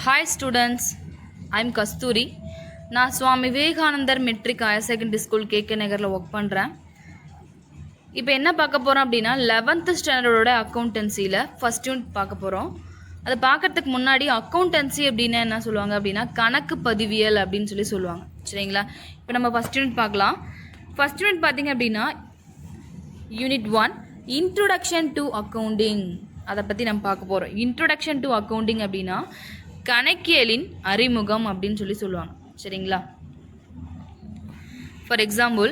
Hi students, I'm Kasturi. நான் Swami Vivekanandar matric higher secondary school KK நகரில் work பண்ணுறேன். இப்போ என்ன பார்க்க போகிறோம் அப்படின்னா 11th ஸ்டாண்டர்டோட அக்கௌண்டன்சியில் ஃபஸ்ட் யூனிட் பார்க்க போகிறோம். அதை பார்க்கறதுக்கு முன்னாடி அக்கௌண்டன்சி அப்படின்னா என்ன சொல்லுவாங்க அப்படின்னா கணக்கு பதிவியல் அப்படின்னு சொல்லுவாங்க. சரிங்களா? இப்போ நம்ம ஃபஸ்ட் யூனிட் பார்க்கலாம். ஃபஸ்ட் யூனிட் பார்த்திங்க அப்படின்னா யூனிட் 1 இன்ட்ரோடக்ஷன் டு அக்கௌண்டிங், அதை பற்றி நம்ம பார்க்க போகிறோம். இன்ட்ரோடக்ஷன் டு அக்கௌண்டிங் அப்படின்னா கணக்கியலின் அறிமுகம் அப்படின்னு சொல்லுவாங்க. சரிங்களா? ஃபார் எக்ஸாம்பிள்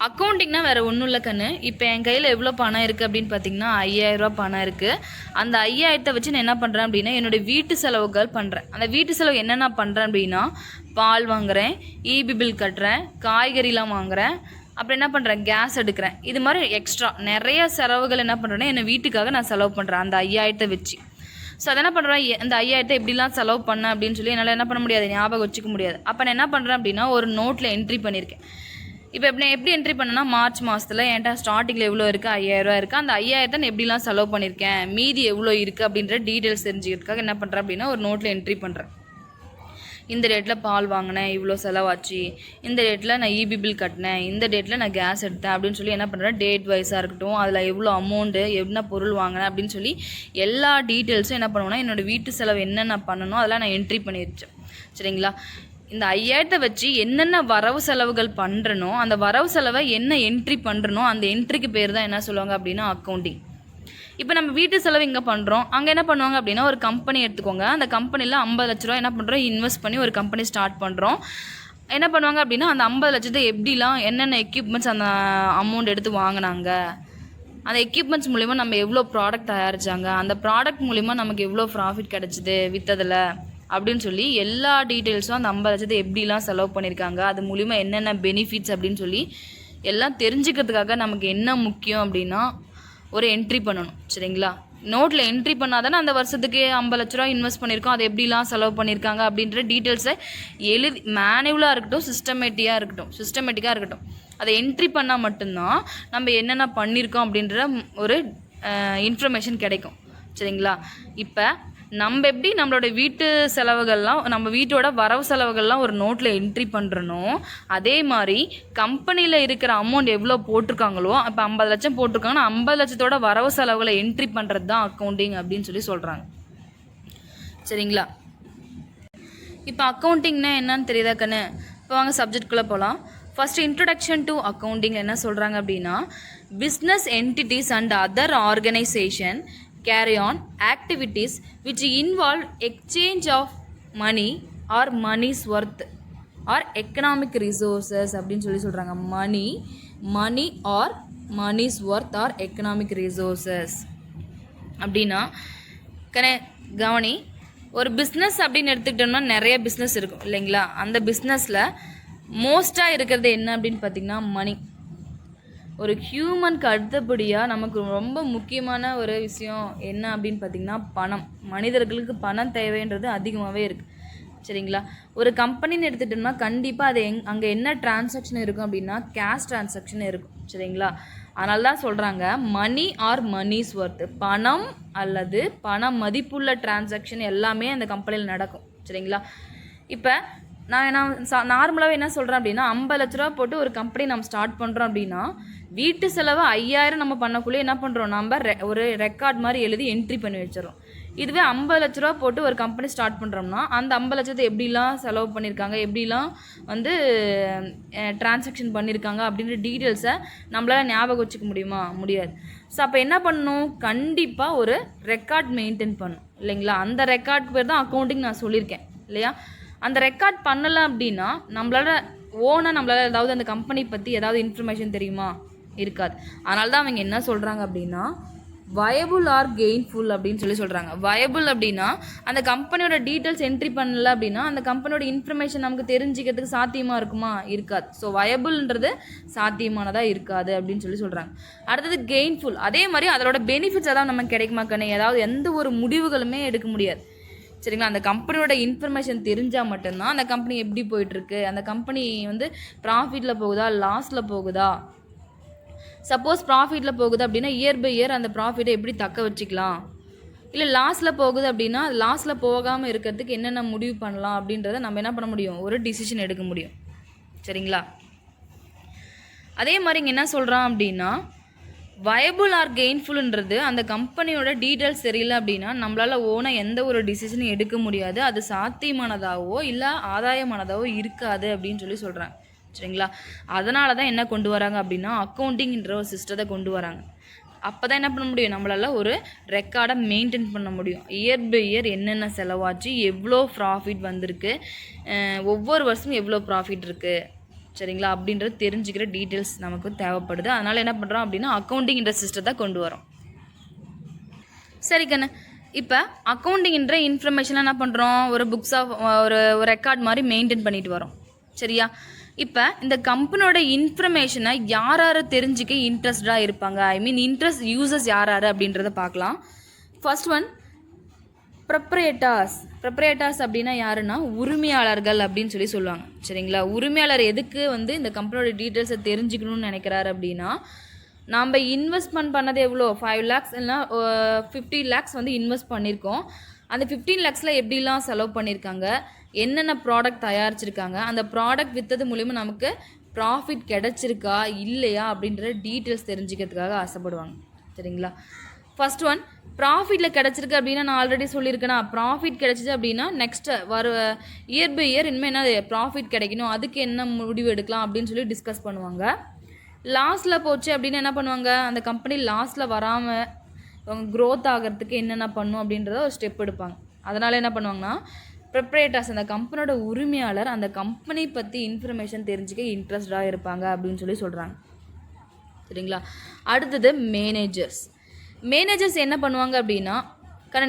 அக்கௌண்டிங்னா வேறு ஒன்றும் இல்லை கண்ணு. இப்போ என் கையில் எவ்வளோ பணம் இருக்குது அப்படின்னு பார்த்தீங்கன்னா 5000 ரூபா பணம் இருக்குது. அந்த 5000 வச்சு நான் என்ன பண்ணுறேன் அப்படின்னா என்னுடைய வீட்டு செலவுகள் பண்ணுறேன். அந்த வீட்டு செலவு என்னென்ன பண்ணுறேன் அப்படின்னா பால் வாங்குகிறேன், இபி பில் கட்டுறேன், காய்கறிலாம் வாங்குகிறேன், அப்புறம் என்ன பண்ணுறேன் கேஸ் எடுக்கிறேன். இது மாதிரி எக்ஸ்ட்ரா நிறைய செலவுகள் என்ன பண்ணுறேன்னா என்னை வீட்டுக்காக நான் செலவு பண்ணுறேன் அந்த 5000 வச்சு. ஸோ அதை என்ன பண்ணுறேன், அந்த 5000 எப்படிலாம் செலவு பண்ணேன் அப்படின்னு என்னால் என்ன பண்ண முடியாது, ஞாபகம் வச்சுக்க முடியாது. அப்போ நான் என்ன பண்ணுறேன் அப்படின்னா ஒரு நோட்டில் என்ட்ரி பண்ணியிருக்கேன். இப்போ எப்படி என்ட்ரி பண்ணேன்னா மார்ச் மாதத்தில் என்கிட்ட ஸ்டார்டிங்கில் எவ்வளோ இருக்குது 5000 ரூபா இருக்குது. அந்த 5000 நான் எப்படிலாம் செலவு பண்ணியிருக்கேன், மீதி எவ்வளோ இருக்குது அப்படின்ற டீட்டெயில்ஸ் தெரிஞ்சுக்கிறதுக்காக என்ன பண்ணுறேன் அப்படின்னா ஒரு நோட்டில் என்ட்ரி பண்ணுறேன். இந்த டேட்டில் பால் வாங்கினேன், இவ்வளோ செலவாச்சு, இந்த டேட்டில் நான் இபி பில் கட்டினேன், இந்த டேட்டில் நான் கேஸ் எடுத்தேன் அப்படின்னு என்ன பண்ணுறேன் டேட் வைஸாக இருக்கட்டும், அதில் எவ்வளோ அமௌண்ட்டு என்ன பொருள் வாங்கினேன் அப்படின்னு எல்லா டீட்டெயில்ஸும் என்ன பண்ணுவேன்னா என்னோடய வீட்டு செலவு என்னென்ன பண்ணணும் அதெல்லாம் நான் என்ட்ரி பண்ணிடுச்சேன். சரிங்களா? இந்த 5000 வச்சு என்னென்ன வரவு செலவுகள் பண்ணுறனோ அந்த வரவு செலவை என்ன என்ட்ரி பண்ணுறனோ அந்த என்ட்ரிக்கு பேர் தான் என்ன சொல்லுவாங்க அப்படின்னா அக்கௌண்டிங். இப்போ நம்ம வீட்டு செலவு இங்கே பண்ணுறோம், அங்கே என்ன பண்ணுவாங்க அப்படின்னா ஒரு கம்பெனி எடுத்துக்கோங்க. அந்த கம்பெனியில் 50 லட்ச ரூபா என்ன பண்ணுறோம் இன்வெஸ்ட் பண்ணி ஒரு கம்பெனி ஸ்டார்ட் பண்ணுறோம். என்ன பண்ணுவாங்க அப்படின்னா அந்த 50 லட்சத்தை எப்படிலாம் என்னென்ன எக்யூப்மெண்ட்ஸ் அந்த அமௌண்ட் எடுத்து வாங்கினாங்க, அந்த எக்யூப்மெண்ட்ஸ் மூலிமா நம்ம எவ்வளோ ப்ராடக்ட் தயாரித்தாங்க, அந்த ப்ராடக்ட் மூலிமா நமக்கு எவ்வளோ ப்ராஃபிட் கிடச்சிது விற்றதில் அப்படின்னு எல்லா டீட்டெயில்ஸும் அந்த 50 லட்சத்தை எப்படிலாம் செலவு பண்ணியிருக்காங்க, அது மூலிமா என்னென்ன பெனிஃபிட்ஸ் அப்படின்னு எல்லாம் தெரிஞ்சுக்கிறதுக்காக நமக்கு என்ன முக்கியம் அப்படின்னா ஒரு என்ட்ரி பண்ணணும். சரிங்களா? நோட்டில் என்ட்ரி பண்ணால் தானே அந்த வருஷத்துக்கு 50 லட்ச ரூபா இன்வெஸ்ட் பண்ணியிருக்கோம், அது எப்படிலாம் செலவு பண்ணியிருக்காங்க அப்படின்ற டீட்டெயில்ஸை எழுதி மேனுவலாக இருக்கட்டும் சிஸ்டமேட்டிக்காக இருக்கட்டும் அதை என்ட்ரி பண்ணால் மட்டும்தான் நம்ம என்னென்ன பண்ணியிருக்கோம் அப்படின்ற ஒரு இன்ஃபர்மேஷன் கிடைக்கும். சரிங்களா? இப்போ நம்ம எப்படி நம்மளோட வீட்டு செலவுகள்லாம் நம்ம வீட்டோட வரவு செலவுகள்லாம் ஒரு நோட்டில் என்ட்ரி பண்ணுறனோ அதே மாதிரி கம்பெனியில் இருக்கிற அமௌண்ட் எவ்வளோ போட்டிருக்காங்களோ இப்போ 50 லட்சம் போட்டிருக்காங்கன்னா 50 லட்சத்தோட வரவு செலவுகளை என்ட்ரி பண்ணுறது தான் அக்கௌண்டிங் அப்படின்னு சொல்கிறாங்க. சரிங்களா? இப்போ அக்கௌண்டிங்னா என்னன்னு தெரியுதா கண்ணு? இப்போ வாங்க சப்ஜெக்ட்குள்ளே போகலாம். ஃபர்ஸ்ட் இன்ட்ரடக்ஷன் டு அக்கௌண்டிங் என்ன சொல்கிறாங்க அப்படின்னா business entities and other organisation carry on activities which involve exchange of money or money's worth or economic resources அப்படின்னு சொல்கிறாங்க. money or money's worth or economic resources அப்படின்னா கவனி, ஒரு பிஸ்னஸ் அப்படின்னு எடுத்துக்கிட்டோம்னா நிறைய பிஸ்னஸ் இருக்கும் இல்லைங்களா? அந்த பிஸ்னஸில் மோஸ்ட்டாக இருக்கிறது என்ன அப்படின்னு பார்த்திங்கன்னா மணி. ஒரு ஹியூமனுக்கு அடுத்தபடியாக நமக்கு ரொம்ப முக்கியமான ஒரு விஷயம் என்ன அப்படின்னு பார்த்திங்கன்னா பணம். மனிதர்களுக்கு பணம் தேவைன்றது அதிகமாகவே இருக்குது. சரிங்களா? ஒரு கம்பெனின்னு எடுத்துகிட்டோம்னா கண்டிப்பாக அது அங்கே என்ன டிரான்சாக்ஷன் இருக்கும் அப்படின்னா கேஷ் டிரான்சாக்ஷன் இருக்கும். சரிங்களா? அதனால தான் சொல்கிறாங்க மணி ஆர் மணிஸ் ஒர்த், பணம் அல்லது பண மதிப்புள்ள டிரான்சாக்ஷன் எல்லாமே அந்த கம்பெனியில் நடக்கும். சரிங்களா? இப்போ நான் நார்மலாகவே என்ன சொல்கிறேன் அப்படின்னா 50 லட்ச ரூபா போட்டு ஒரு கம்பெனி நம்ம ஸ்டார்ட் பண்ணுறோம் அப்படின்னா வீட்டு செலவு 5000 நம்ம பண்ணக்குள்ளே என்ன பண்ணுறோம், நம்ம ஒரு ரெக்கார்ட் மாதிரி எழுதி என்ட்ரி பண்ணி வச்சிடறோம். இதுவே 50 லட்ச ரூபா போட்டு ஒரு கம்பெனி ஸ்டார்ட் பண்ணுறோம்னா அந்த 50 லட்சத்தை எப்படிலாம் செலவு பண்ணியிருக்காங்க, எப்படிலாம் டிரான்சாக்ஷன் பண்ணியிருக்காங்க அப்படின்ற டீட்டெயில்ஸை நம்மளால் ஞாபகம் வச்சுக்க முடியாது. ஸோ அப்போ என்ன பண்ணணும், கண்டிப்பாக ஒரு ரெக்கார்ட் மெயின்டைன் பண்ணணும் இல்லைங்களா? அந்த ரெக்கார்ட் பேர் தான் அக்கௌண்டிங் நான் சொல்லியிருக்கேன் இல்லையா? அந்த ரெக்கார்ட் பண்ணலை அப்படின்னா நம்மளால் ஏதாவது அந்த கம்பெனி பற்றி ஏதாவது இன்ஃபர்மேஷன் தெரியுமா? இருக்காது. அதனால தான் அவங்க என்ன சொல்கிறாங்க அப்படின்னா வயபுள் ஆர் கெயின்ஃபுல் அப்படின்னு சொல்கிறாங்க. வயபுள் அப்படின்னா அந்த கம்பெனியோட டீட்டெயில்ஸ் என்ட்ரி பண்ணல அப்படின்னா அந்த கம்பெனியோட இன்ஃபர்மேஷன் நமக்கு தெரிஞ்சுக்கிறதுக்கு சாத்தியமாக இருக்குமா? இருக்காது. ஸோ வயபுள்ன்றது சாத்தியமானதாக இருக்காது அப்படின்னு சொல்கிறாங்க. அடுத்தது கெயின்ஃபுல், அதே மாதிரி அதோட பெனிஃபிட்ஸ் அதாவது நமக்கு கிடைக்குமா கண்ணே? ஏதாவது எந்த ஒரு முடிவுகளுமே எடுக்க முடியாது. சரிங்களா? அந்த கம்பெனியோட இன்ஃபர்மேஷன் தெரிஞ்சால் மட்டும்தான் அந்த கம்பெனி எப்படி போயிட்டுருக்கு, அந்த கம்பெனி ப்ராஃபிட்டில் போகுதா லாஸில் போகுதா. சப்போஸ் ப்ராஃபிட்டில் போகுது அப்படின்னா இயர் பை இயர் அந்த ப்ராஃபிட்டை எப்படி தக்க வச்சுக்கலாம், இல்லை லாஸில் போகுது அப்படின்னா அது லாஸில் போகாமல் இருக்கிறதுக்கு என்னென்ன முடிவு பண்ணலாம் அப்படின்றத நம்ம என்ன பண்ண முடியும், ஒரு டிசிஷன் எடுக்க முடியும். சரிங்களா? அதே மாதிரி இங்கே என்ன சொல்கிறான் அப்படின்னா, வயபுள் ஆர் கெயின்ஃபுல்ன்றது அந்த கம்பெனியோட டீட்டெயில்ஸ் தெரியல அப்படின்னா நம்மளால் ஓனாக எந்த ஒரு டிசிஷனும் எடுக்க முடியாது. அது சாத்தியமானதாகவோ இல்லை ஆதாயமானதாகவோ இருக்காது அப்படின்னு சொல்கிறாங்க. சரிங்களா? அதனால தான் என்ன கொண்டு வராங்க அப்படின்னா அக்கௌண்டிங்ன்ற ஒரு சிஸ்டத்தை கொண்டு வராங்க. அப்போ தான் என்ன பண்ண முடியும், நம்மளால் ஒரு ரெக்கார்டை மெயின்டைன் பண்ண முடியும். இயர் பை இயர் என்னென்ன செலவாச்சு, எவ்வளோ ப்ராஃபிட் வந்திருக்கு, ஒவ்வொரு வருஷமும் எவ்வளோ ப்ராஃபிட் இருக்குது, சரிங்களா, அப்படின்றது தெரிஞ்சுக்கிற டீட்டெயில்ஸ் நமக்கு தேவைப்படுது. அதனால் என்ன பண்ணுறோம் அப்படின்னா அக்கௌண்டிங்ன்ற சிஸ்டத்தை கொண்டு வரோம். சரி கண்ணு, இப்போ அக்கௌண்டிங்ன்ற இன்ஃபர்மேஷன் என்ன பண்ணுறோம், ஒரு புக்ஸ் ஆஃப் ஒரு ரெக்கார்ட் மாதிரி மெயின்டைன் பண்ணிட்டு வரோம். சரியா? இப்போ இந்த கம்பெனியோட இன்ஃபர்மேஷனை யார் யார் தெரிஞ்சுக்க இன்ட்ரெஸ்டாக இருப்பாங்க, ஐ மீன் இன்ட்ரெஸ்ட் யூசர்ஸ் யார் யார் அப்படின்றத பார்க்கலாம். ஃபர்ஸ்ட் ஒன் ப்ரொப்ரேட்டர்ஸ் அப்படின்னா யாருன்னா உரிமையாளர்கள் அப்படின்னு சொல்லுவாங்க. சரிங்களா? உரிமையாளர் எதுக்கு இந்த கம்பெனியோட டீட்டெயில்ஸை தெரிஞ்சுக்கணும்னு நினைக்கிறாரு அப்படின்னா, நாம் இன்வெஸ்ட்மெண்ட் பண்ணது எவ்வளோ 5 lakhs இல்லைனா 50 lakhs இன்வெஸ்ட் பண்ணியிருக்கோம். அந்த 15 lakhஸில் எப்படிலாம் செலவு பண்ணியிருக்காங்க, என்னென்ன ப்ராடக்ட் தயாரிச்சிருக்காங்க, அந்த ப்ராடக்ட் விற்றது மூலிமா நமக்கு ப்ராஃபிட் கிடச்சிருக்கா இல்லையா அப்படின்ற டீட்டெயில்ஸ் தெரிஞ்சுக்கிறதுக்காக ஆசைப்படுவாங்க. சரிங்களா? ஃபர்ஸ்ட் ஒன் ப்ராஃபிட்டில் கிடச்சிருக்கு அப்படின்னா நான் ஆல்ரெடி சொல்லியிருக்கேன்னா, ப்ராஃபிட் கிடச்சிது அப்படின்னா நெக்ஸ்ட்டு இயர் பை இயர் இனிமேல் என்ன ப்ராஃபிட் கிடைக்கணும், அதுக்கு என்ன முடிவு எடுக்கலாம் அப்படின்னு டிஸ்கஸ் பண்ணுவாங்க. லாஸில் போச்சு அப்படின்னா என்ன பண்ணுவாங்க, அந்த கம்பெனி லாஸில் வராமல் க்ரோத் ஆகிறதுக்கு என்னென்ன பண்ணும் அப்படின்றத ஒரு ஸ்டெப் எடுப்பாங்க. அதனால் என்ன பண்ணுவாங்கன்னா ப்ரொப்ரேட்டர்ஸ் அந்த கம்பெனியோட உரிமையாளர் அந்த கம்பெனி பற்றி இன்ஃபர்மேஷன் தெரிஞ்சுக்க இன்ட்ரெஸ்டாக இருப்பாங்க அப்படின்னு சொல்கிறாங்க. சரிங்களா? அடுத்தது மேனேஜர்ஸ் என்ன பண்ணுவாங்க அப்படின்னா,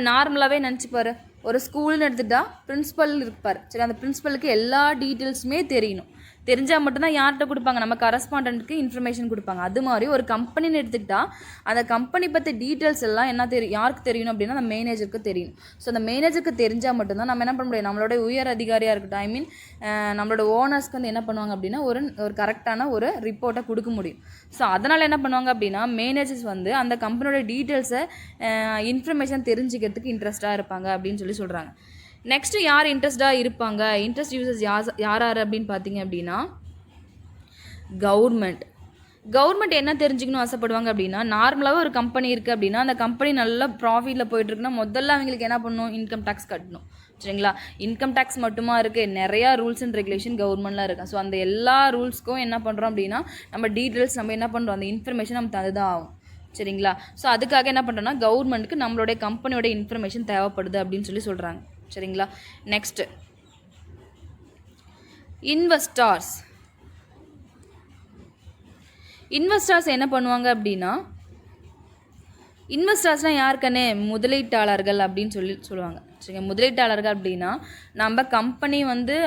நார்மலாகவே நினச்சிப்பாரு, ஒரு ஸ்கூல்னு எடுத்துகிட்டா பிரின்ஸிபல் இருப்பார். சரி, அந்த பிரின்ஸிபலுக்கு எல்லா டீட்டெயில்ஸுமே தெரிஞ்சால் மட்டும்தான் யார்கிட்ட கொடுப்பாங்க, நம்ம கரஸ்பாண்டன்ட்டுக்கு இன்ஃபர்மேஷன் கொடுப்பாங்க. அது மாதிரி ஒரு கம்பெனின்னு எடுத்துக்கிட்டால் அந்த கம்பெனி பற்றி டீட்டெயில்ஸ் எல்லாம் என்ன யாருக்கு தெரியணும் அப்படின்னா அந்த மேனேஜருக்கு தெரியும். ஸோ அந்த மேனேஜருக்கு தெரிஞ்சால் மட்டும்தான் நம்ம என்ன பண்ண முடியும், நம்மளோட உயர் அதிகாரியாக இருக்கட்டும், ஐ மீன் நம்மளோட ஓனர்ஸ்க்கு என்ன பண்ணுவாங்க அப்படின்னா ஒரு கரெக்டான ஒரு ரிப்போர்ட்டை கொடுக்க முடியும். ஸோ அதனால் என்ன பண்ணுவாங்க அப்படின்னா மேனேஜர்ஸ் அந்த கம்பெனியோட டீட்டெயில்ஸை இன்ஃபர்மேஷன் தெரிஞ்சுக்கிறதுக்கு இன்ட்ரெஸ்டாக இருப்பாங்க அப்படின்னு சொல்கிறாங்க. நெக்ஸ்ட்டு யார் இன்ட்ரெஸ்டாக இருப்பாங்க, இன்ட்ரெஸ்ட் யூசர்ஸ் யார் அப்படின்னு பார்த்தீங்க அப்படின்னா கவர்மெண்ட் என்ன தெரிஞ்சுக்கணும் ஆசைப்படுவாங்க அப்படின்னா, நார்மலாகவே ஒரு கம்பெனி இருக்குது அப்படின்னா அந்த கம்பெனி நல்லா ப்ராஃபிட்டில் போயிட்டுருக்குன்னா முதல்ல அவங்களுக்கு என்ன பண்ணணும், இன்கம் டேக்ஸ் கட்டணும். சரிங்களா? இன்கம் டேக்ஸ் மட்டுமா இருக்குது, நிறையா ரூல்ஸ் அண்ட் ரெகுலேஷன் கவர்மெண்ட்லாம் இருக்குது. ஸோ அந்த எல்லா ரூல்ஸ்க்கும் என்ன பண்ணுறோம் அப்படின்னா நம்ம டீட்டெயில்ஸ் நம்ம என்ன பண்ணுறோம், அந்த இன்ஃபர்மேஷன் நம்ம தந்துதான் ஆகும். சரிங்களா? ஸோ அதுக்காக என்ன பண்ணுறோன்னா கவர்மெண்ட்டுக்கு நம்மளுடைய கம்பெனியோட இன்ஃபர்மேஷன் தேவைப்படுது அப்படின்னு சொல்கிறாங்க. சரிங்களா? நெக்ஸ்ட் இன்வெஸ்டர்ஸ் என்ன பண்ணுவாங்க அப்படின்னா, இன்வெஸ்டர்ஸ்னால் யாருக்கனே முதலீட்டாளர்கள் அப்படின்னு சொல்லுவாங்க. சரிங்க? முதலீட்டாளர்கள் அப்படின்னா நம்ம கம்பெனி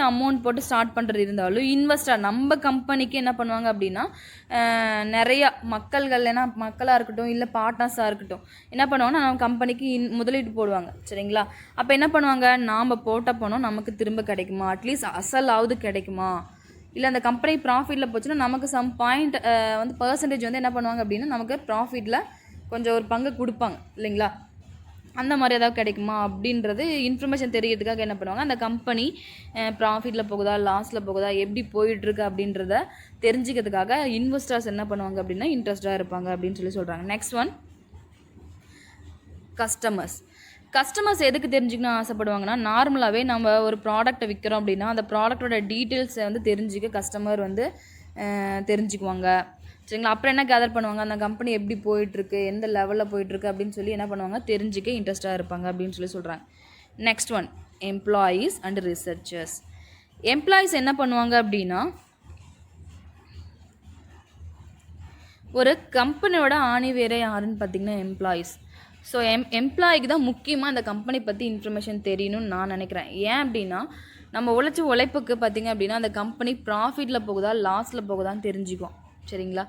அமௌண்ட் போட்டு ஸ்டார்ட் பண்ணுறது இருந்தாலும் இன்வெஸ்டர் நம்ம கம்பெனிக்கு என்ன பண்ணுவாங்க அப்படின்னா நிறையா மக்களாக இருக்கட்டும் இல்லை பார்ட்னர்ஸாக இருக்கட்டும் என்ன பண்ணுவாங்கன்னா நம்ம கம்பெனிக்கு முதலீட்டு போடுவாங்க. சரிங்களா? அப்போ என்ன பண்ணுவாங்க, நாம் போட்ட பணம் நமக்கு திரும்ப கிடைக்குமா, அட்லீஸ்ட் அசலாவது கிடைக்குமா, இல்லை அந்த கம்பெனி ப்ராஃபிட்டில் போச்சுன்னா நமக்கு சம் பாயிண்ட் பர்சன்டேஜ் என்ன பண்ணுவாங்க அப்படின்னா நமக்கு ப்ராஃபிட்டில் கொஞ்சம் ஒரு பங்கு கொடுப்பாங்க இல்லைங்களா, அந்த மாதிரி ஏதாவது கிடைக்குமா அப்படின்றது இன்ஃபர்மேஷன் தெரியறதுக்காக என்ன பண்ணுவாங்க, அந்த கம்பெனி ப்ராஃபிட்டில் போகுதா லாஸில் போகுதா எப்படி போயிட்டுருக்கு அப்படின்றத தெரிஞ்சுக்கிறதுக்காக இன்வெஸ்டர்ஸ் என்ன பண்ணுவாங்க அப்படின்னா இன்ட்ரெஸ்டாக இருப்பாங்க அப்படின்னு சொல்கிறாங்க. நெக்ஸ்ட் ஒன் கஸ்டமர்ஸ் எதுக்கு தெரிஞ்சுக்கணும் ஆசைப்படுவாங்கன்னா, நார்மலாகவே நம்ம ஒரு ப்ராடக்ட்டை விற்கிறோம் அப்படின்னா அந்த ப்ராடக்டோட டீட்டெயில்ஸை தெரிஞ்சுக்க கஸ்டமர் தெரிஞ்சுக்குவாங்க. சரிங்களா? அப்புறம் என்ன கேதர் பண்ணுவாங்க, அந்த கம்பெனி எப்படி போயிட்டுருக்கு, எந்த லெவலில் போயிட்டுருக்கு அப்படின்னு என்ன பண்ணுவாங்க, தெரிஞ்சுக்க இன்ட்ரெஸ்டாக இருப்பாங்க அப்படின்னு சொல்கிறாங்க. Next one employees and researchers. Employees என்ன பண்ணுவாங்க அப்படின்னா ஒரு கம்பெனியோட ஆணிவேரே யாருன்னு பார்த்தீங்கன்னா எம்ப்ளாயீஸ். ஸோ எம்ப்ளாய்க்கு தான் முக்கியமாக அந்த கம்பெனி பற்றி இன்ஃபர்மேஷன் தெரியணும்னு நான் நினைக்கிறேன். ஏன் அப்படின்னா நம்ம உழைப்புக்கு பார்த்திங்க அப்படின்னா அந்த கம்பெனி ப்ராஃபிட்டில் போகுதா லாஸில் போகுதான்னு தெரிஞ்சுக்குவோம். சரிங்களா?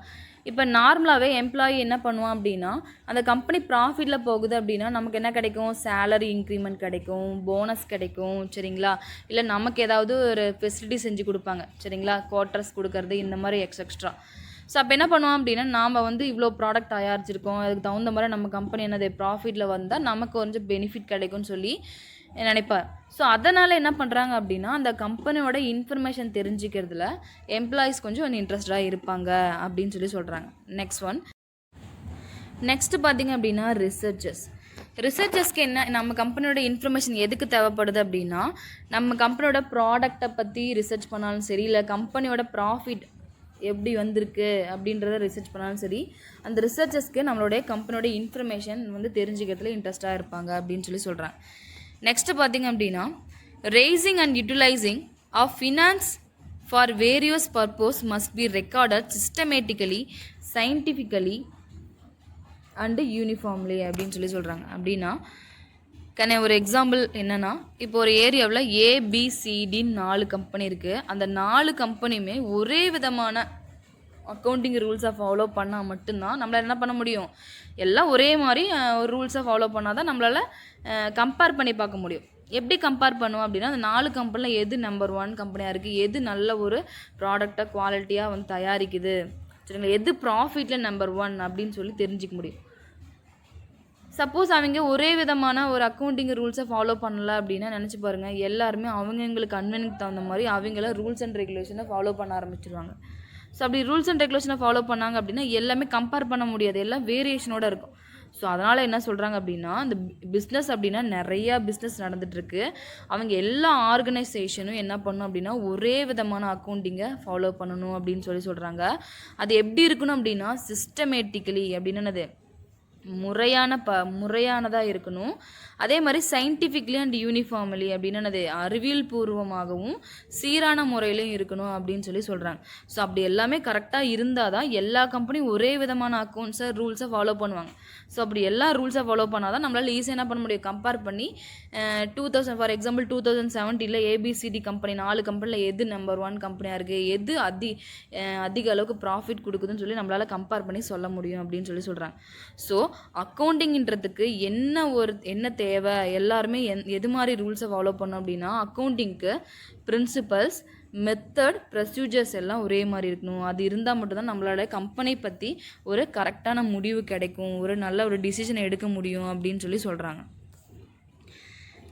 இப்போ நார்மலாகவே எம்ப்ளாயி என்ன பண்ணுவான் அப்படின்னா அந்த கம்பெனி ப்ராஃபிட்டில் போகுது அப்படின்னா நமக்கு என்ன கிடைக்கும், சேலரி இன்க்ரிமெண்ட் கிடைக்கும், போனஸ் கிடைக்கும். சரிங்களா? இல்லை நமக்கு ஏதாவது ஒரு ஃபெசிலிட்டி செஞ்சு கொடுப்பாங்க. சரிங்களா? குவார்ட்டர்ஸ் கொடுக்கறது இந்த மாதிரி எக்ஸ்ட்ரா. ஸோ அப்போ என்ன பண்ணுவோம் அப்படின்னா நாம் வந்து இவ்வளோ ப்ராடக்ட் தயாரிச்சிருக்கோம், அதுக்கு தகுந்த மாதிரி நம்ம கம்பெனி என்னது ப்ராஃபிட்டில் வந்தால் நமக்கு கொஞ்சம் பெனிஃபிட் கிடைக்கும்னு சொல்லி நினைப்பார். ஸோ அதனால் என்ன பண்ணுறாங்க அப்படின்னா அந்த கம்பெனியோட இன்ஃபர்மேஷன் தெரிஞ்சுக்கிறதுல எம்ப்ளாயீஸ் கொஞ்சம் இன்ட்ரெஸ்டாக இருப்பாங்க அப்படின்னு சொல்லி சொல்கிறாங்க. நெக்ஸ்ட்டு பார்த்திங்க அப்படின்னா ரிசர்ச்சர்ஸ்க்கு என்ன, நம்ம கம்பெனியோட இன்ஃபர்மேஷன் எதுக்கு தேவைப்படுது அப்படின்னா நம்ம கம்பெனியோட ப்ராடக்டை பற்றி ரிசர்ச் பண்ணாலும் சரி, இல்லை கம்பெனியோட ப்ராஃபிட் எப்படி வந்திருக்கு அப்படின்றத ரிசர்ச் பண்ணாலும் சரி, அந்த ரிசர்ச்சர்ஸ்க்கு நம்மளுடைய கம்பெனியோட இன்ஃபர்மேஷன் வந்து தெரிஞ்சுக்கிறதுல இன்ட்ரெஸ்டாக இருப்பாங்க அப்படின்னு சொல்லி சொல்கிறாங்க. நெக்ஸ்ட்டு பார்த்திங்க அப்படின்னா raising and utilizing of finance for various purpose must be recorded systematically, scientifically and uniformly அப்படின்னு சொல்லி சொல்கிறாங்க. அப்படின்னா ஒரு எக்ஸாம்பிள் என்னென்னா, இப்போ ஒரு ஏரியாவில் ஏபிசிடின்னு 4 கம்பெனி இருக்குது. அந்த 4 கம்பெனியுமே ஒரே விதமான அக்கௌண்டிங் ரூல்ஸை ஃபாலோ பண்ணால் மட்டும்தான் நம்மளால் என்ன பண்ண முடியும், எல்லாம் ஒரே மாதிரி ஒரு ரூல்ஸை ஃபாலோ பண்ணால் தான் நம்மளால் கம்பேர் பண்ணி பார்க்க முடியும். எப்படி கம்பேர் பண்ணுவோம் அப்படின்னா அந்த 4 கம்பெனியில் எது நம்பர் 1 கம்பெனியாக இருக்குது, எது நல்ல ஒரு ப்ராடக்டாக குவாலிட்டியாக வந்து தயாரிக்குது, சரிங்களா, எது ப்ராஃபிட்டில் நம்பர் 1 அப்படின்னு சொல்லி தெரிஞ்சிக்க முடியும். சப்போஸ் அவங்க ஒரே விதமான ஒரு அக்கௌண்டிங் ரூல்ஸை ஃபாலோ பண்ணல அப்படின்னா நினச்சி பாருங்கள், எல்லாருமே அவங்களுக்கு கன்வெனிக்கு தகுந்த மாதிரி அவங்கள ரூல்ஸ் அண்ட் ரெகுலேஷனை ஃபாலோ பண்ண ஆரம்பிச்சிருவாங்க. ஸோ அப்படி ரூல்ஸ் அண்ட் ரெகுலேஷனை ஃபாலோ பண்ணாங்க அப்படின்னா எல்லாமே கம்பேர் பண்ண முடியாது, எல்லாம் வேரியேஷனோடு இருக்கும். ஸோ அதனால் என்ன சொல்கிறாங்க அப்படின்னா இந்த பிஸ்னஸ் அப்படின்னா நிறையா பிஸ்னஸ் நடந்துகிட்ருக்கு. அவங்க எல்லா ஆர்கனைசேஷனும் என்ன பண்ணணும் அப்படின்னா ஒரே விதமான அக்கௌண்டிங்கை ஃபாலோ பண்ணணும் அப்படின்னு சொல்லி சொல்கிறாங்க. அது எப்படி இருக்கணும் அப்படின்னா சிஸ்டமேட்டிக்கலி அப்படின்னு என்னது முறையானதாக இருக்கணும். அதே மாதிரி சயின்டிஃபிக்லி அண்ட் யூனிஃபார்மலி அப்படின்னு என்னது அறிவியல் பூர்வமாகவும் சீரான முறையிலையும் இருக்கணும் அப்படின்னு சொல்லி சொல்கிறாங்க. ஸோ அப்படி எல்லாமே கரெக்டாக இருந்தால் தான் எல்லா கம்பெனியும் ஒரே விதமான அக்கௌண்ட்ஸை ரூல்ஸை ஃபாலோ பண்ணுவாங்க. ஸோ அப்படி எல்லா ரூல்ஸை ஃபாலோ பண்ணால் தான் நம்மளால் ஈஸியாக என்ன பண்ண முடியும், கம்பேர் பண்ணி 2000 ஃபார் எக்ஸாம்பிள் 2017 ஏபிசிடி கம்பெனி 4 கம்பெனியில் எது நம்பர் 1 கம்பெனியாக இருக்குது, எது அதிக அளவுக்கு ப்ராஃபிட் கொடுக்குதுன்னு சொல்லி நம்மளால் கம்பேர் பண்ணி சொல்ல முடியும் அப்படின்னு சொல்லி சொல்கிறாங்க. ஸோ அக்கௌண்டிங்கிறதுக்கு என்ன தேவை, எல்லாருமே எது மாதிரி ரூல்ஸை ஃபாலோ பண்ணோம் அப்படின்னா அக்கௌண்டிங்க்கு பிரின்சிபல்ஸ், மெத்தட், ப்ரொசீஜர்ஸ் எல்லாம் ஒரே மாதிரி இருக்கணும். அது இருந்தால் மட்டும்தான் நம்மளோட கம்பெனி பற்றி ஒரு கரெக்டான முடிவு கிடைக்கும், ஒரு நல்ல ஒரு டிசிஷனை எடுக்க முடியும் அப்படின்னு சொல்லி சொல்கிறாங்க.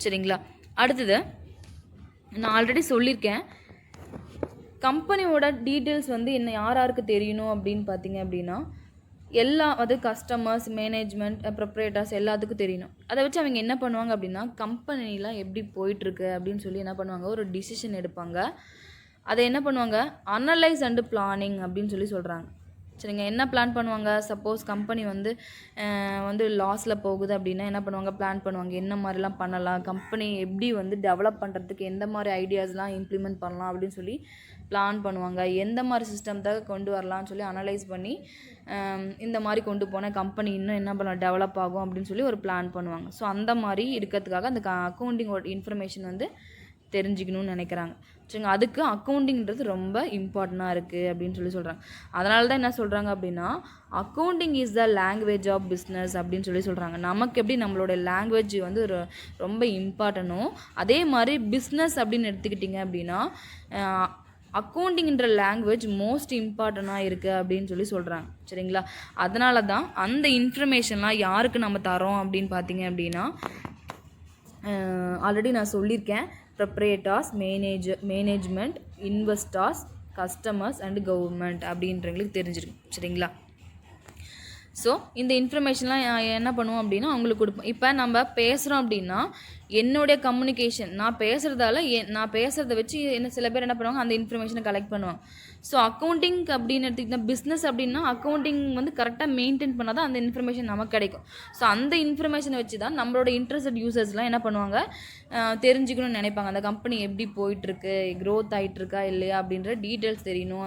சரிங்களா, அடுத்தது நான் ஆல்ரெடி சொல்லியிருக்கேன், கம்பெனியோட டீட்டெயில்ஸ் வந்து என்ன யாருக்கு தெரியணும் அப்படின்னு பார்த்தீங்க அப்படின்னா அது கஸ்டமர்ஸ், மேனேஜ்மெண்ட், ப்ரொப்ரேட்டர்ஸ் எல்லாத்துக்கும் தெரியணும். அதை வச்சு அவங்க என்ன பண்ணுவாங்க அப்படின்னா கம்பெனிலாம் எப்படி போயிட்டுருக்கு அப்படின்னு சொல்லி என்ன பண்ணுவாங்க, ஒரு டிசிஷன் எடுப்பாங்க. அதை என்ன பண்ணுவாங்க, அனலைஸ் அண்டு பிளானிங் அப்படின்னு சொல்லி சொல்கிறாங்க. சரிங்க, என்ன பிளான் பண்ணுவாங்க, சப்போஸ் கம்பெனி வந்து லாஸில் போகுது அப்படின்னா என்ன பண்ணுவாங்க, பிளான் பண்ணுவாங்க, என்ன மாதிரிலாம் பண்ணலாம், கம்பெனி எப்படி வந்து டெவலப் பண்ணுறதுக்கு எந்த மாதிரி ஐடியாஸ்லாம் இம்ப்ளிமெண்ட் பண்ணலாம் அப்படின்னு சொல்லி பிளான் பண்ணுவாங்க. எந்த மாதிரி சிஸ்டம்தாக கொண்டு வரலாம்னு சொல்லி அனலைஸ் பண்ணி இந்த மாதிரி கொண்டு போனால் கம்பெனி இன்னும் என்ன பண்ணலாம், டெவலப் ஆகும் அப்படின்னு சொல்லி ஒரு பிளான் பண்ணுவாங்க. ஸோ அந்த மாதிரி இருக்கிறதுக்காக அந்த அக்கௌண்டிங்கோட இன்ஃபர்மேஷன் வந்து தெரிஞ்சுக்கணும்னு நினைக்கிறாங்க. சரிங்க, அதுக்கு அக்கௌண்டிங்கிறது ரொம்ப இம்பார்ட்டண்ட்டாக இருக்குது அப்படின்னு சொல்லி சொல்கிறாங்க. அதனால தான் என்ன சொல்கிறாங்க அப்படின்னா accounting is the language of business அப்படின்னு சொல்லி சொல்கிறாங்க. நமக்கு எப்படி நம்மளோட லாங்குவேஜ் வந்து ரொம்ப இம்பார்ட்டனோ அதே மாதிரி பிஸ்னஸ் அப்படின்னு எடுத்துக்கிட்டிங்க அப்படின்னா அக்கௌண்டிங்கிற லாங்குவேஜ் மோஸ்ட் இம்பார்ட்டண்ட்டாக இருக்குது அப்படின்னு சொல்லி சொல்கிறாங்க. சரிங்களா, அதனால தான் அந்த இன்ஃபர்மேஷன்லாம் யாருக்கு நம்ம தரோம் அப்படின்னு பார்த்தீங்க அப்படின்னா ஆல்ரெடி நான் சொல்லியிருக்கேன், proprietors, management, investors, customers and government அப்படின்றவங்களுக்கு தெரிஞ்சிருக்கு. சரிங்களா, ஸோ இந்த இன்ஃபர்மேஷன்லாம் என்ன பண்ணுவோம் அப்படின்னா அவங்களுக்கு கொடுப்போம். இப்போ நம்ம பேசுகிறோம் அப்படின்னா என்னுடைய கம்யூனிகேஷன், நான் பேசுகிறத வச்சு சில பேர் என்ன பண்ணுவாங்க, அந்த இன்ஃபர்மேஷனை கலெக்ட் பண்ணுவாங்க. ஸோ அக்கௌண்டிங் அப்படின்னு எடுத்துக்கிட்டால் பிஸ்னஸ் அப்படின்னா அக்கௌண்டிங் வந்து கரெக்டாக மெயின்டைன் பண்ணால் தான் அந்த இன்ஃபர்மேஷன் நமக்கு கிடைக்கும். ஸோ அந்த இன்ஃபர்மேஷனை வச்சு தான் நம்மளோட இன்ட்ரெஸ்டட் யூசர்ஸ்லாம் என்ன பண்ணுவாங்க, தெரிஞ்சுக்கணும்னு நினைப்பாங்க. அந்த கம்பெனி எப்படி போயிட்டுருக்கு, க்ரோத் ஆகிட்டுருக்கா இல்லையா அப்படின்ற டீட்டெயில்ஸ் தெரியணும்.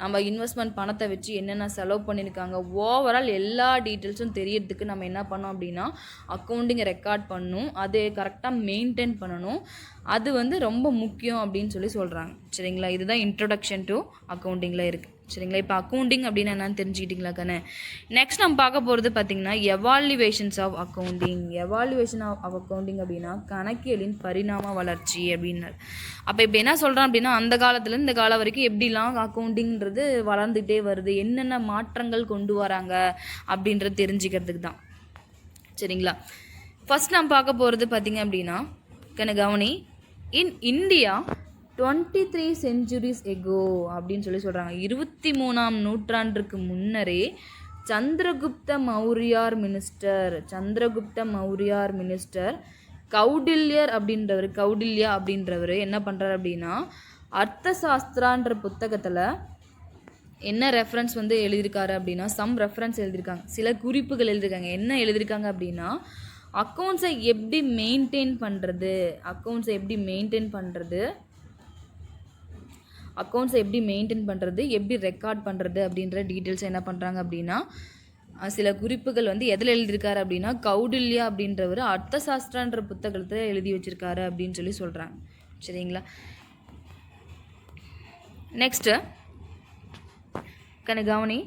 நம்ம இன்வெஸ்ட்மெண்ட் பணத்தை வச்சு என்னென்ன செலவு பண்ணியிருக்காங்க, ஓவரால் எல்லா டீட்டெயில்ஸும் தெரியறதுக்கு நம்ம என்ன பண்ணோம் அப்படின்னா அக்கௌண்டிங்கை ரெக்கார்ட் பண்ணணும், அது கரெக்டாக மெயின்டைன் பண்ணணும். அது வந்து ரொம்ப முக்கியம் அப்படின்னு சொல்லி சொல்கிறாங்க. சரிங்களா, இதுதான் இன்ட்ரோடக்ஷன் டு அக்கௌண்டிங்கில் இருக்குது. சரிங்களா. இப்போ அக்கௌண்டிங் அப்படின்னு என்னன்னு தெரிஞ்சுக்கிட்டீங்களா கண்ணு. நெக்ஸ்ட் நம்ம பார்க்க போகிறது பார்த்திங்கன்னா evaluations of accounting. Evaluation of accounting அப்படின்னா கணக்கியலின் பரிணாம வளர்ச்சி அப்படின்னு. அப்போ இப்போ என்ன சொல்கிறோம் அப்படின்னா அந்த காலத்துலேருந்து இந்த காலம் வரைக்கும் எப்படிலாம் அக்கௌண்டிங்கிறது வளர்ந்துகிட்டே வருது, என்னென்ன மாற்றங்கள் கொண்டு வராங்க அப்படின்றது தெரிஞ்சுக்கிறதுக்கு தான். சரிங்களா. ஃபஸ்ட் நம்ம பார்க்க போகிறது பார்த்திங்க அப்படின்னா கவனி, இன் இந்தியா 23 centuries ago அப்படின்னு சொல்கிறாங்க. 23ஆம் நூற்றாண்டுக்கு முன்னரே சந்திரகுப்த மௌரியார் மினிஸ்டர் கௌடில்யா அப்படின்றவர் என்ன பண்ணுறாரு அப்படின்னா அர்த்த சாஸ்திரான்ற புத்தகத்தில் என்ன ரெஃபரன்ஸ் வந்து எழுதியிருக்காரு அப்படின்னா ரெஃபரன்ஸ் எழுதியிருக்காங்க, சில குறிப்புகள் எழுதியிருக்காங்க. என்ன எழுதியிருக்காங்க அப்படின்னா அக்கௌண்ட்ஸை எப்படி மெயின்டைன் பண்ணுறது, எப்படி ரெக்கார்ட் பண்ணுறது அப்படின்ற டீட்டெயில்ஸ் என்ன பண்ணுறாங்க அப்படின்னா சில குறிப்புகள் வந்து எதில் எழுதியிருக்காரு அப்படின்னா கௌடில்யா அப்படின்றவர் அர்த்த சாஸ்திரான்ற புத்தகத்தை எழுதி வச்சிருக்காரு அப்படின்னு சொல்கிறாங்க. சரிங்களா. நெக்ஸ்ட்டு கவனி,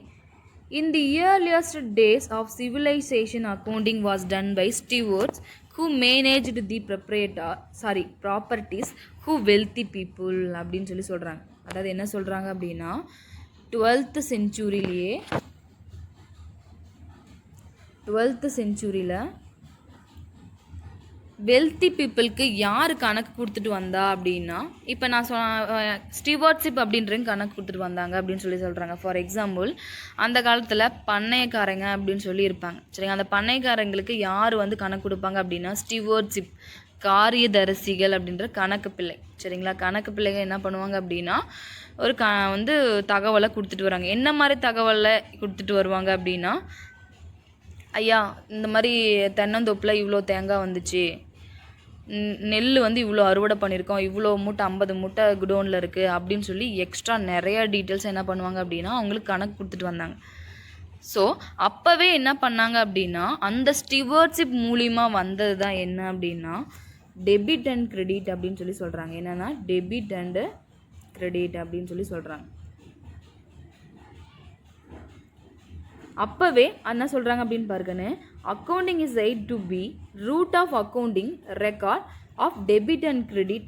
in the earliest days of civilization accounting was done by stewards who managed the properties who wealthy people அப்படின்னு சொல்கிறாங்க. அதாவது என்ன சொல்கிறாங்க அப்படின்னா 12th செஞ்சுரியில் வெல்த்தி பீப்புளுக்கு யார் கணக்கு கொடுத்துட்டு வந்தா அப்படின்னா இப்போ நான் ஸ்டீவர்ட்ஷிப் அப்படின்றவங்க கணக்கு கொடுத்துட்டு வந்தாங்க அப்படின்னு சொல்கிறாங்க. ஃபார் எக்ஸாம்பிள் அந்த காலத்தில் பண்ணையக்காரங்க அப்படின்னு இருப்பாங்க. சரிங்க. அந்த பண்ணையக்காரங்களுக்கு யார் வந்து கணக்கு கொடுப்பாங்க அப்படின்னா ஸ்டீவர்ட்ஷிப் காரியதரிசிகள் அப்படின்ற கணக்கு பிள்ளை. சரிங்களா. கணக்கு பிள்ளைங்க என்ன பண்ணுவாங்க அப்படின்னா ஒரு வந்து தகவலை கொடுத்துட்டு வராங்க. என்ன மாதிரி தகவலை கொடுத்துட்டு வருவாங்க அப்படின்னா ஐயா இந்த மாதிரி தென்னந்தோப்பில் இவ்வளோ தேங்காய் வந்துச்சு, நெல் வந்து இவ்வளோ அறுவடை பண்ணியிருக்கோம், இவ்வளோ மூட்டை 50 மூட்டை குடோனில் இருக்குது அப்படின்னு எக்ஸ்ட்ரா நிறையா டீட்டெயில்ஸ் என்ன பண்ணுவாங்க அப்படின்னா அவங்களுக்கு கணக்கு கொடுத்துட்டு வந்தாங்க. ஸோ அப்போவே என்ன பண்ணாங்க அப்படின்னா அந்த ஸ்டீவர்ட்ஷிப் மூலிமா வந்தது தான் என்ன அப்படின்னா டெபிட் அண்ட் கிரெடிட் அப்படின்னு சொல்கிறாங்க. என்னென்னா டெபிட் அண்டு கிரெடிட் அப்படின்னு சொல்கிறாங்க. அப்போவே என்ன சொல்கிறாங்க அப்படின்னு பாருங்கன்னு accounting is said to be root of accounting record of debit and credit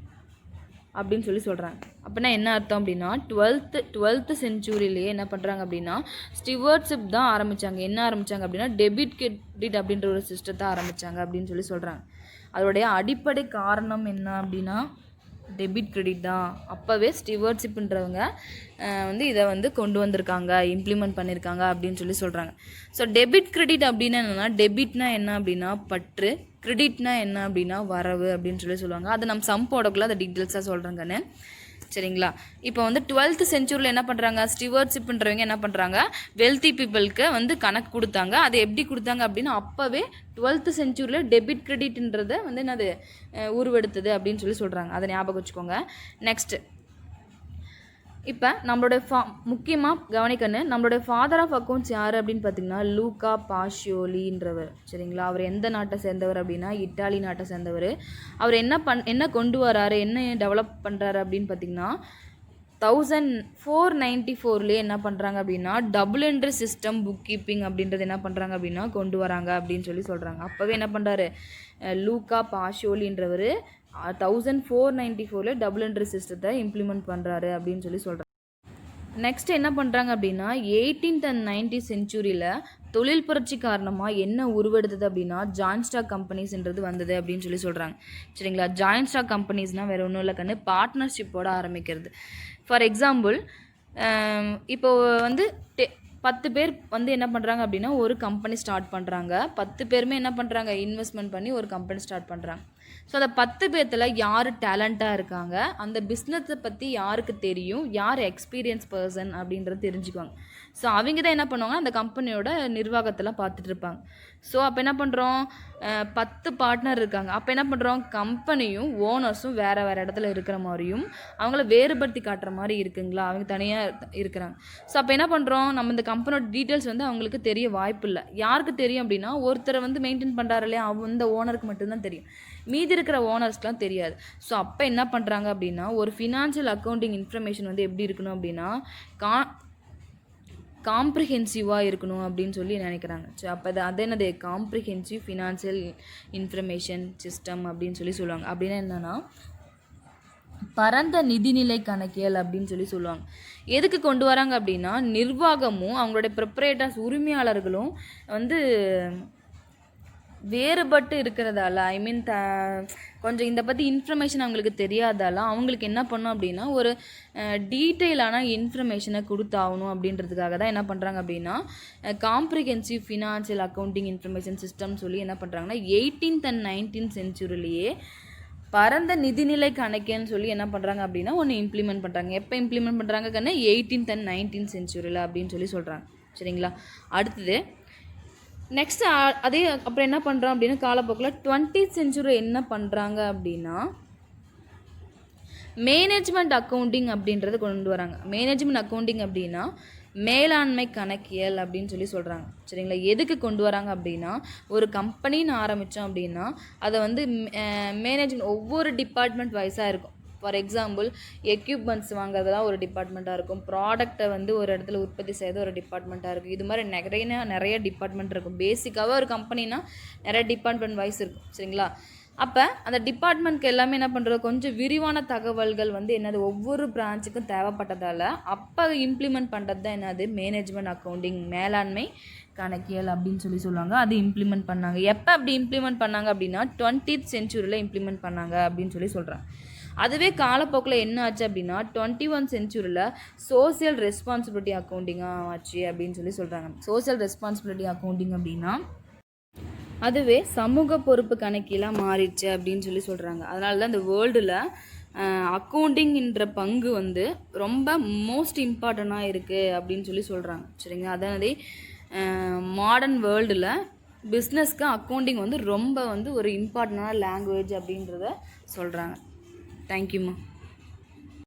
அப்படின்னு சொல்கிறாங்க. அப்படின்னா என்ன அர்த்தம் அப்படின்னா 12th செஞ்சுரியிலேயே என்ன பண்ணுறாங்க அப்படின்னா ஸ்டீவர்ட்ஷிப் தான் ஆரம்பித்தாங்க. என்ன ஆரம்பித்தாங்க அப்படின்னா டெபிட் கிரெடிட் அப்படின்ற ஒரு சிஸ்டத்தை ஆரம்பித்தாங்க அப்படின்னு சொல்கிறாங்க. அதோடைய அடிப்படை காரணம் என்ன அப்படின்னா டெபிட் கிரெடிட் தான். அப்போவே ஸ்டீவர்ட்ஷிப்ன்றவங்க வந்து இதை வந்து கொண்டு வந்திருக்காங்க, இம்ப்ளிமெண்ட் பண்ணியிருக்காங்க அப்படின்னு சொல்கிறாங்க. ஸோ டெபிட் கிரெடிட் அப்படின்னா என்னென்னா டெபிட்னா என்ன அப்படின்னா பற்று, கிரெடிட்னா என்ன அப்படின்னா வரவு அப்படின்னு சொல்லுவாங்க. அதை நம்ம சம் போடக்குள்ள அதை டீட்டெயில்ஸாக சொல்கிறேங்கன்னு. சரிங்களா. இப்போ வந்து 12th செஞ்சுரியில் என்ன பண்ணுறாங்க ஸ்டீவர்ட்ஷிப்ன்றவங்க என்ன பண்ணுறாங்க வெல்த்தி பீப்புளுக்கு வந்து கணக்கு கொடுத்தாங்க. அது எப்படி கொடுத்தாங்க அப்படின்னா அப்போவே 12th செஞ்சுரியில் டெபிட் கிரெடிட்ன்றதை வந்து என்னது உருவெடுத்தது அப்படின்னு சொல்கிறாங்க. அதை ஞாபகம் வச்சுக்கோங்க. நெக்ஸ்ட்டு இப்போ நம்மளோட முக்கியமாக கவனிக்கணும், நம்மளோட ஃபாதர் ஆஃப் அக்கௌண்ட்ஸ் யார் அப்படின்னு பார்த்தீங்கன்னா லூக்கா பாஷியோலின்றவர். சரிங்களா. அவர் எந்த நாட்டை சேர்ந்தவர் அப்படின்னா இட்டாலி நாட்டை சேர்ந்தவர். அவர் என்ன கொண்டு வராரு, என்ன டெவலப் பண்ணுறாரு அப்படின்னு பார்த்தீங்கன்னா 1494 என்ன பண்ணுறாங்க அப்படின்னா double entry system book keeping அப்படின்றது என்ன பண்ணுறாங்க அப்படின்னா கொண்டு வராங்க அப்படின்னு சொல்கிறாங்க. அப்போவே என்ன பண்ணுறாரு லூக்கா பாஷியோலின்றவர் 1494 டபுள் என்ட்ரி சிஸ்டத்தை இம்ப்ளிமெண்ட் பண்ணுறாரு அப்படின்னு சொல்கிறாங்க. நெக்ஸ்ட் என்ன பண்ணுறாங்க அப்படின்னா 18th and 19th செஞ்சுரியில் தொழில் புரட்சி காரணமாக என்ன உருவெடுத்தது அப்படின்னா ஜாயின்ட் ஸ்டாக் கம்பெனிஸ்ன்றது வந்தது அப்படின்னு சொல்கிறாங்க. சரிங்களா. ஜாயின்ட் ஸ்டாக் கம்பெனிஸ்னால் வேறு ஒன்றும் இல்லை கண்ணு, பார்ட்னர்ஷிப்போட ஆரம்பிக்கிறது. ஃபார் எக்ஸாம்பிள் இப்போ வந்து 10 பேர் வந்து என்ன பண்ணுறாங்க அப்படின்னா ஒரு கம்பெனி ஸ்டார்ட் பண்ணுறாங்க. 10 பேருமே என்ன பண்ணுறாங்க இன்வெஸ்ட்மெண்ட் பண்ணி ஒரு கம்பெனி ஸ்டார்ட் பண்ணுறாங்க. ஸோ அந்த 10 பேர்த்தில் யார் டேலண்ட்டாக இருக்காங்க, அந்த பிஸ்னஸை பற்றி யாருக்கு தெரியும், யார் எக்ஸ்பீரியன்ஸ் பர்சன் அப்படின்றது தெரிஞ்சுக்குவாங்க. ஸோ அவங்க தான் என்ன பண்ணுவாங்க அந்த கம்பெனியோட நிர்வாகத்தெல்லாம் பார்த்துட்டு இருப்பாங்க. ஸோ அப்போ என்ன பண்ணுறோம் 10 பார்ட்னர் இருக்காங்க. அப்போ என்ன பண்ணுறோம் கம்பெனியும் ஓனர்ஸும் வேறு இடத்துல இருக்கிற மாதிரியும் அவங்கள வேறுபடுத்தி காட்டுற மாதிரி இருக்குங்களா, அவங்க தனியாக இருக்கிறாங்க. ஸோ அப்போ என்ன பண்ணுறோம் நம்ம இந்த கம்பெனியோட டீட்டெயில்ஸ் வந்து அவங்களுக்கு தெரிய வாய்ப்பு இல்லை. யாருக்கு தெரியும் அப்படின்னா ஒருத்தரை வந்து மெயின்டைன் பண்ணுறாரு இல்லையா அந்த ஓனருக்கு மட்டும்தான் தெரியும், மீதி இருக்கிற ஓனர்ஸ்க்குலாம் தெரியாது. ஸோ அப்போ என்ன பண்ணுறாங்க அப்படின்னா ஒரு ஃபினான்ஷியல் அக்கௌண்டிங் இன்ஃபர்மேஷன் வந்து எப்படி இருக்கணும் அப்படின்னா காம்ப்ரிஹென்சிவாக இருக்கணும் அப்படின்னு சொல்லி நினைக்கிறாங்க. ஸோ அப்போ அது என்னது காம்ப்ரிஹென்சிவ் ஃபினான்சியல் இன்ஃபர்மேஷன் சிஸ்டம் அப்படின்னு சொல்லி சொல்லுவாங்க. அப்படின்னா என்னென்னா பரந்த நிதிநிலை கணக்கியல் அப்படின்னு சொல்லி சொல்லுவாங்க. எதுக்கு கொண்டு வராங்க அப்படின்னா நிர்வாகமும் அவங்களுடைய ப்ரிப்பரேட்டர்ஸ் உரிமையாளர்களும் வந்து வேறுபட்டு இருக்கிறதால கொஞ்சம் இந்த பற்றி இன்ஃபர்மேஷன் அவங்களுக்கு தெரியாதால அவங்களுக்கு என்ன பண்ணும் அப்படின்னா ஒரு டீட்டெயிலான இன்ஃபர்மேஷனை கொடுத்தாகணும் அப்படின்றதுக்காக தான் என்ன பண்ணுறாங்க அப்படின்னா comprehensive financial accounting information system சொல்லி என்ன பண்ணுறாங்கன்னா 18th and 19th centuryலேயே பரந்த நிதிநிலை கணக்குன்னு சொல்லி என்ன பண்ணுறாங்க அப்படின்னா ஒன்று இம்ப்ளிமெண்ட் பண்ணுறாங்க. எப்போ இம்ப்ளிமெண்ட் பண்ணுறாங்க கண்ணு 18th and 19th centuryல அப்படின்னு சொல்லி சொல்கிறாங்க. சரிங்களா? அடுத்தது நெக்ஸ்ட் அதே அப்புறம் என்ன பண்ணுறோம் அப்படின்னா காலப்போக்கில் 20th century என்ன பண்ணுறாங்க அப்படின்னா மேனேஜ்மெண்ட் அக்கௌண்டிங் அப்படின்றத கொண்டு வராங்க. மேனேஜ்மெண்ட் அக்கௌண்டிங் அப்படின்னா மேலாண்மை கணக்கியல் அப்படின்னு சொல்லி சொல்கிறாங்க. சரிங்களா? எதுக்கு கொண்டு வராங்க அப்படின்னா ஒரு கம்பெனின்னு ஆரம்பித்தோம் அப்படின்னா அதை வந்து மேனேஜ்மெண்ட் ஒவ்வொரு டிபார்ட்மெண்ட் வைஸாக இருக்கும். ஃபார் எக்ஸாம்பிள் எக்யூப்மெண்ட்ஸ் வாங்குறதுலாம் ஒரு டிபார்ட்மெண்ட்டாக இருக்கும். ப்ராடக்டை வந்து ஒரு இடத்துல உற்பத்தி செய்கிறது ஒரு டிபார்ட்மெண்ட்டாக இருக்கும். இது மாதிரி நிறைய டிபார்ட்மெண்ட் இருக்கும். பேசிக்காகவே ஒரு கம்பெனினா நிறைய டிபார்ட்மெண்ட் வைஸ் இருக்கும். சரிங்களா? அப்போ அந்த டிபார்ட்மெண்ட்க்கு எல்லாமே என்ன பண்ணுறது கொஞ்சம் விரிவான தகவல்கள் வந்து என்னது ஒவ்வொரு பிரான்ச்சுக்கும் தேவைப்பட்டதால் அப்போ இம்ப்ளிமெண்ட் பண்ணுறது தான் என்னது மேனேஜ்மெண்ட் அக்கௌண்டிங் மேலாண்மை கணக்கியல் அப்படின்னு சொல்லி சொல்லுவாங்க. அது இம்ப்ளிமெண்ட் பண்ணாங்க. எப்போ அப்படி இம்ப்ளிமெண்ட் பண்ணாங்க அப்படின்னா 20th centuryல இம்ப்ளிமெண்ட் பண்ணாங்க அப்படின்னு சொல்லி சொல்கிறாங்க. அதுவே காலப்போக்கில் என்ன ஆச்சு அப்படின்னா 21st centuryல சோசியல் ரெஸ்பான்சிபிலிட்டி அக்கௌண்டிங்காக ஆச்சு அப்படின்னு சொல்லி சொல்கிறாங்க. சோசியல் ரெஸ்பான்சிபிலிட்டி அக்கௌண்டிங் அப்படின்னா அதுவே சமூக பொறுப்பு கணக்கிலாம் மாறிடுச்சு அப்படின்னு சொல்லி சொல்கிறாங்க. அதனால தான் இந்த வேர்ல்டில் அக்கௌண்டிங்கிற பங்கு வந்து ரொம்ப மோஸ்ட் இம்பார்ட்டண்ட்டாக இருக்குது அப்படின்னு சொல்லி சொல்கிறாங்க. சரிங்களா? அதனாலே மாடர்ன் வேர்ல்டில் பிஸ்னஸ்க்கு அக்கௌண்டிங் வந்து ரொம்ப வந்து ஒரு இம்பார்ட்டண்டான லாங்குவேஜ் அப்படின்றத சொல்கிறாங்க. தேங்க்யூம்மா.